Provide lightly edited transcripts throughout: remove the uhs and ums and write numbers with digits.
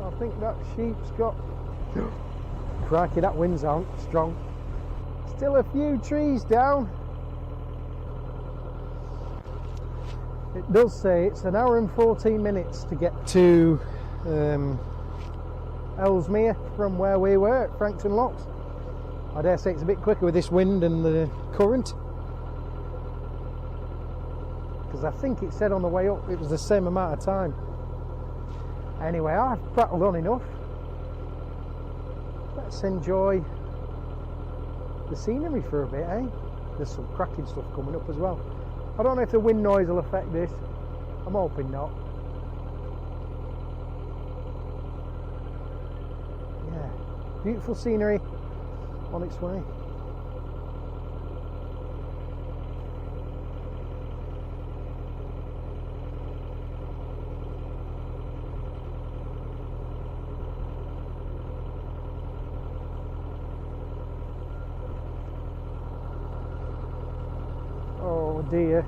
I think that sheep's got... Crikey, that wind's out strong. Still a few trees down. It does say it's 1 hour and 14 minutes to get to Ellesmere from where we were at Frankton Locks. I dare say it's a bit quicker with this wind and the current, because I think it said on the way up it was the same amount of time. Anyway, I've prattled on enough. Let's enjoy the scenery for a bit, eh? There's some cracking stuff coming up as well. I don't know if the wind noise will affect this. I'm hoping not. Yeah, beautiful scenery on its way. Oh dear.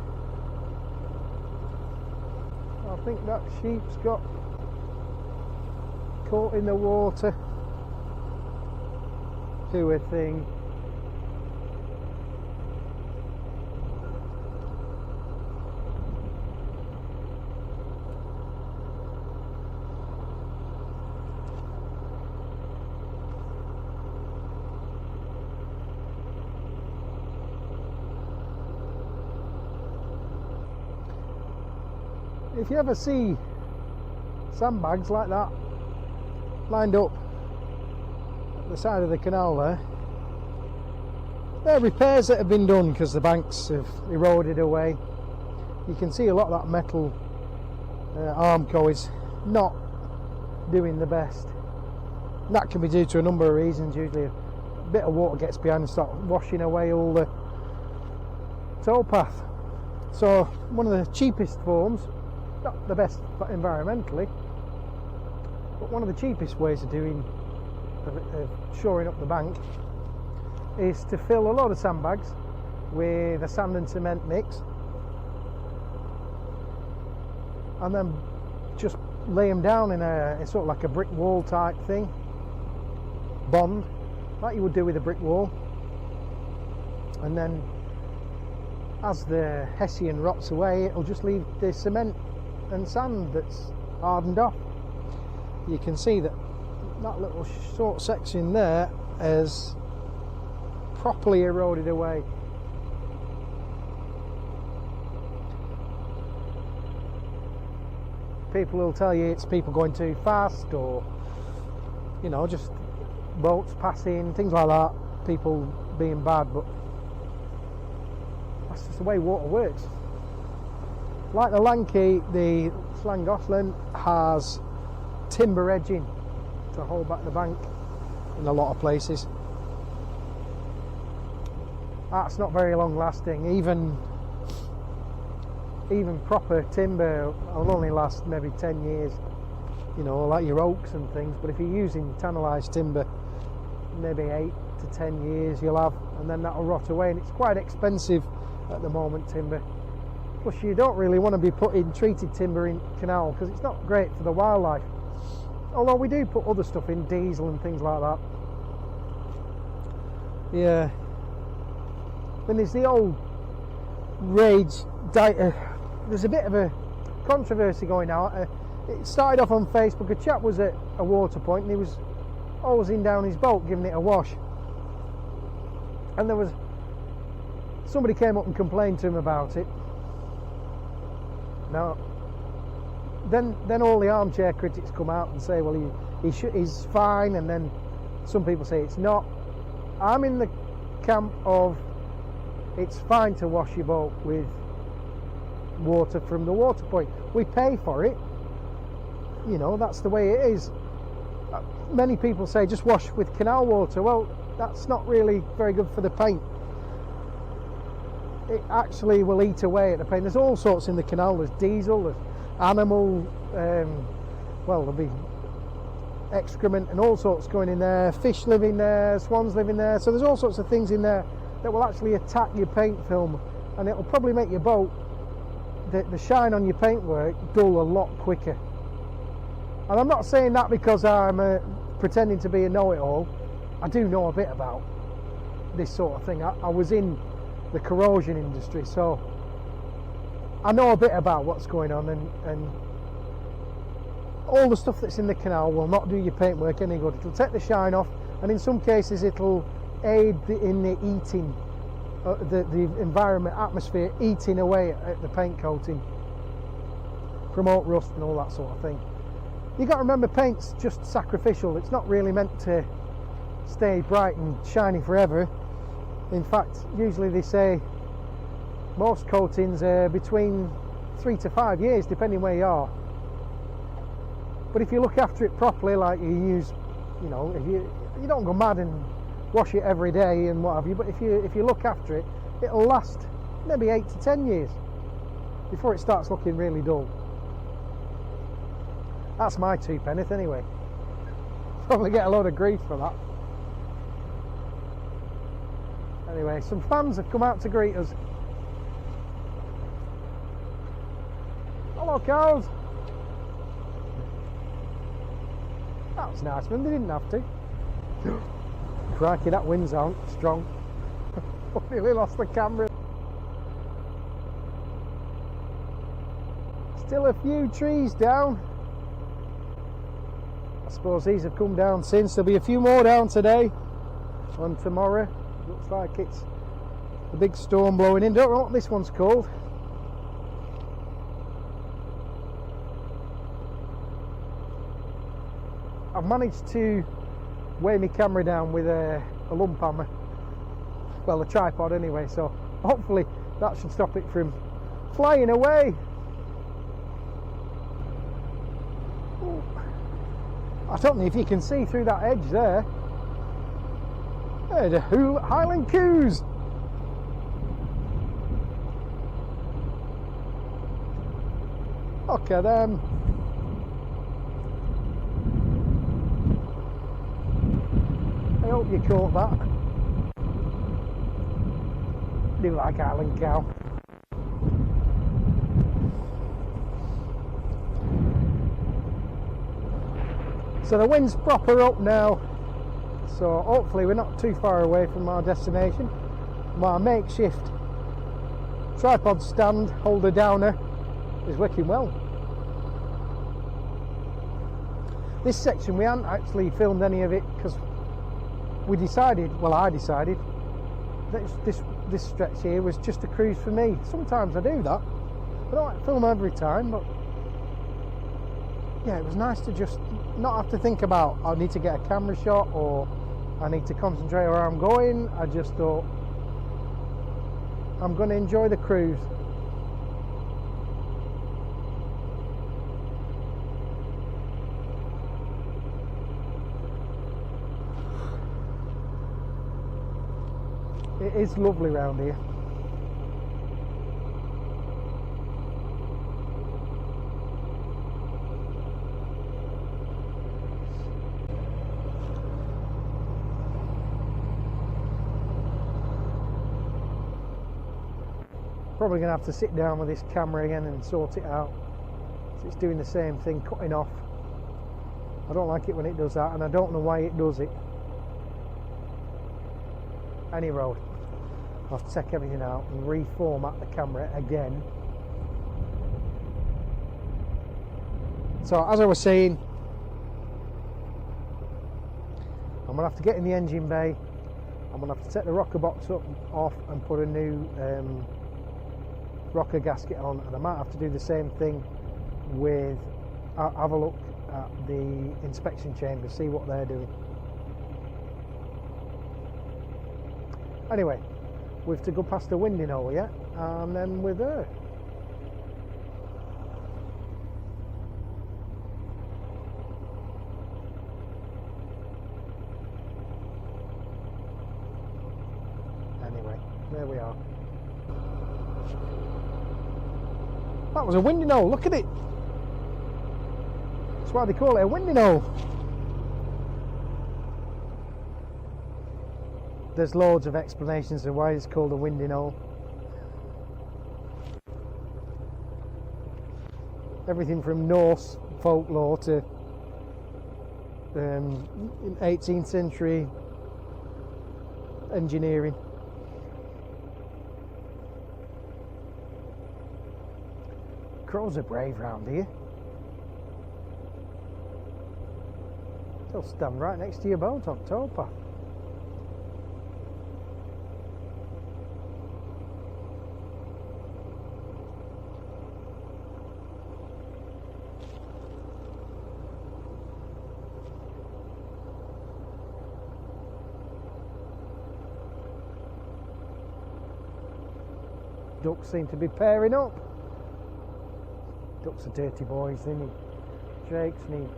I think that sheep's got caught in the water. Poor thing. If you ever see sandbags like that lined up at the side of the canal there, they're repairs that have been done because the banks have eroded away. You can see a lot of that metal Armco is not doing the best. And that can be due to a number of reasons. Usually a bit of water gets behind and starts washing away all the towpath. So one of the cheapest forms, not the best environmentally, but one of the cheapest ways of shoring up the bank is to fill a lot of sandbags with a sand and cement mix and then just lay them down in a sort of like a brick wall type thing, bond like you would do with a brick wall, and then as the hessian rots away it'll just leave the cement and sand that's hardened off. You can see that little short section there is properly eroded away. People will tell you it's people going too fast, or you know, just boats passing, things like that, people being bad, but that's just the way water works. Like the Lanky, the Llangollen has timber edging to hold back the bank in a lot of places. That's not very long lasting. Even proper timber will only last maybe 10 years, you know, like your oaks and things. But if you're using tannalised timber, maybe 8 to 10 years you'll have, and then that'll rot away, and it's quite expensive at the moment, timber. Plus you don't really want to be putting treated timber in canal because it's not great for the wildlife, although we do put other stuff in, diesel and things like that. Yeah, then there's the old rage. There's a bit of a controversy going out. It started off on Facebook. A chap was at a water point and he was hosing down his boat, giving it a wash, and there was somebody came up and complained to him about it. Now, then all the armchair critics come out and say, well, he's fine, and then some people say it's not. I'm in the camp of it's fine to wash your boat with water from the water point. We pay for it, you know, that's the way it is. Many people say just wash with canal water. Well, that's not really very good for the paint. It actually will eat away at the paint. There's all sorts in the canal. There's diesel, there's animal, well, there'll be excrement and all sorts going in there. Fish live in there, swans live in there. So there's all sorts of things in there that will actually attack your paint film, and it'll probably make your boat, the shine on your paintwork, dull a lot quicker. And I'm not saying that because I'm pretending to be a know-it-all. I do know a bit about this sort of thing. I was in the corrosion industry, so I know a bit about what's going on, and all the stuff that's in the canal will not do your paintwork any good. It'll take the shine off, and in some cases it'll aid in the eating, the environment, atmosphere eating away at the paint coating, promote rust and all that sort of thing. You got to remember, paint's just sacrificial. It's not really meant to stay bright and shiny forever. In fact, usually they say most coatings are between 3 to 5 years, depending where you are. But if you look after it properly, like you use, you know, if you don't go mad and wash it every day and what have you, but if you look after it, it'll last maybe 8 to 10 years before it starts looking really dull. That's my 2 penneth anyway. Probably get a load of grief for that. Anyway, some fans have come out to greet us. Hello, cows. That was nice, man. They didn't have to. Crikey, that wind's out strong. Nearly lost the camera. Still a few trees down. I suppose these have come down since. There'll be a few more down today and tomorrow. Looks like it's a big storm blowing in. Don't know what this one's called. I've managed to weigh my camera down with a lump hammer. Well, a tripod anyway, so hopefully that should stop it from flying away. Ooh. I don't know if you can see through that edge there. There's the Highland coos. Look at them. I hope you caught that. Do like Highland cow. So the wind's proper up now, so hopefully we're not too far away from our destination. My makeshift tripod stand holder downer is working well. This section we hadn't actually filmed any of it because we decided, well I decided, that this stretch here was just a cruise for me. Sometimes I do that. I don't like to film every time, but yeah, it was nice to just not have to think about I need to get a camera shot or I need to concentrate where I'm going. I just thought I'm going to enjoy the cruise. It is lovely round here. Probably going to have to sit down with this camera again and sort it out. So it's doing the same thing, cutting off. I don't like it when it does that, and I don't know why it does it. Any road. I'll have to take everything out and reformat the camera again. So as I was saying, I'm going to have to get in the engine bay. I'm going to have to take the rocker box off and put a new rocker gasket on, and I might have to do the same thing with have a look at the inspection chamber, see what they're doing. Anyway, we've to go past the winding hole yet, and then we're there. Anyway, there we are. That was a winding hole, look at it. That's why they call it a winding hole. There's loads of explanations of why it's called a winding hole. Everything from Norse folklore to in 18th century engineering. Crows are brave round here. They'll stand right next to your boat on towpath. Ducks seem to be pairing up. Ducks are dirty boys, they need drakes, need...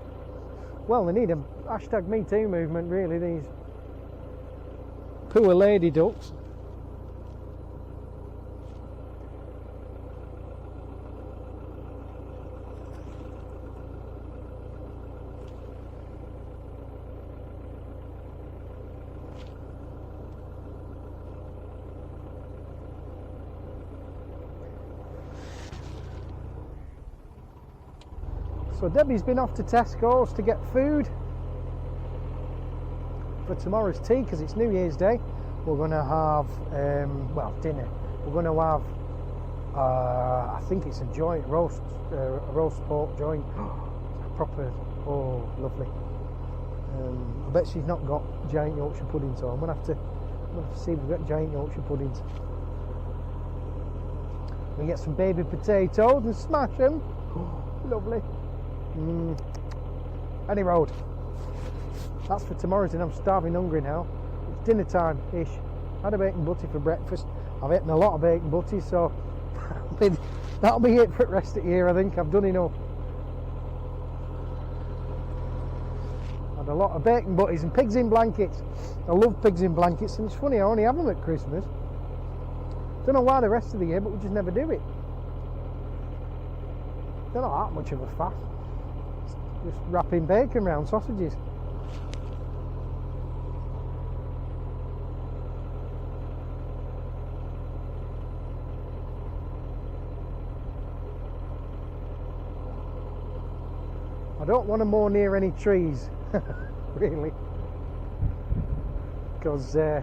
Well, they need a hashtag Me Too movement, really, these poor lady ducks. So Debbie's been off to Tesco's to get food for tomorrow's tea, because it's New Year's Day. We're going to have, well, dinner. We're going to have, I think it's a joint roast, a roast pork joint. Proper, oh, lovely. I bet she's not got giant Yorkshire puddings, so I'm going to have to see if we've got giant Yorkshire puddings. We get some baby potatoes and smash them. Lovely. Any road. That's for tomorrow's, and I'm starving hungry now. It's dinner time ish. I had a bacon butty for breakfast. I've eaten a lot of bacon butty, so that'll be it for the rest of the year. I think I've done enough. Had a lot of bacon butties and pigs in blankets. I love pigs in blankets, and it's funny, I only have them at Christmas. Don't know why the rest of the year, but we just never do it. They're not that much of a faff. Just wrapping bacon round sausages. I don't want to mow near any trees, really, because they're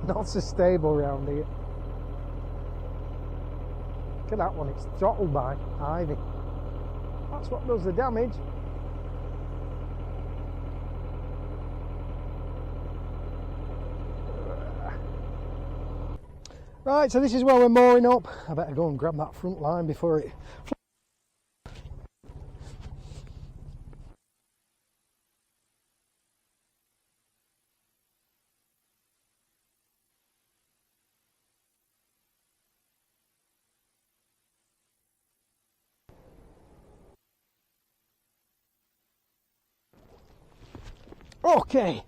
not so stable around here. Look at that one, it's throttled by ivy. That's what does the damage. Right, so this is where we're mooring up. I better go and grab that front line before it... Okay,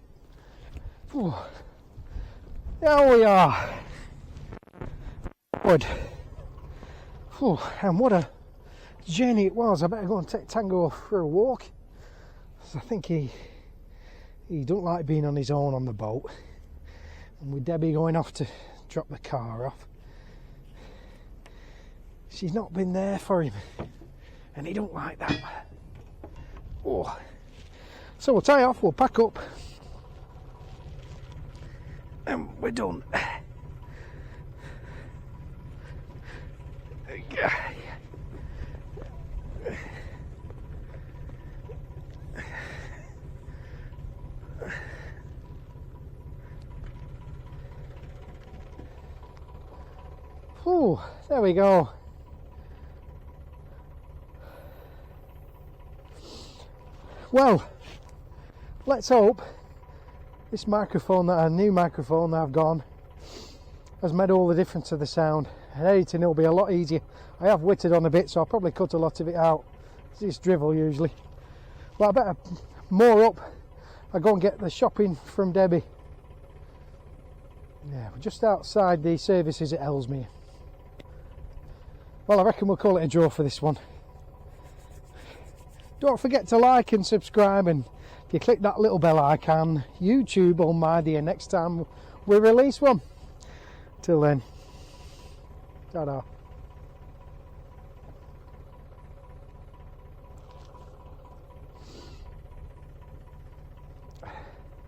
Whew. There we are. Good. Whew. And what a journey it was. I better go and take Tango for a walk. I think he don't like being on his own on the boat. And with Debbie going off to drop the car off, she's not been there for him, and he don't like that. Oh. So we'll tie off, we'll pack up, and we're done. Ooh, there we go. Well, let's hope this microphone, that new microphone that I've got, has made all the difference to the sound. And editing will be a lot easier. I have wittered on a bit, so I'll probably cut a lot of it out. It's drivel usually. But I better moor up. I'll go and get the shopping from Debbie. Yeah, we're just outside the services at Ellesmere. Well, I reckon we'll call it a draw for this one. Don't forget to like and subscribe, and if you click that little bell icon, YouTube will remind you next time we release one. Till then, ta-da.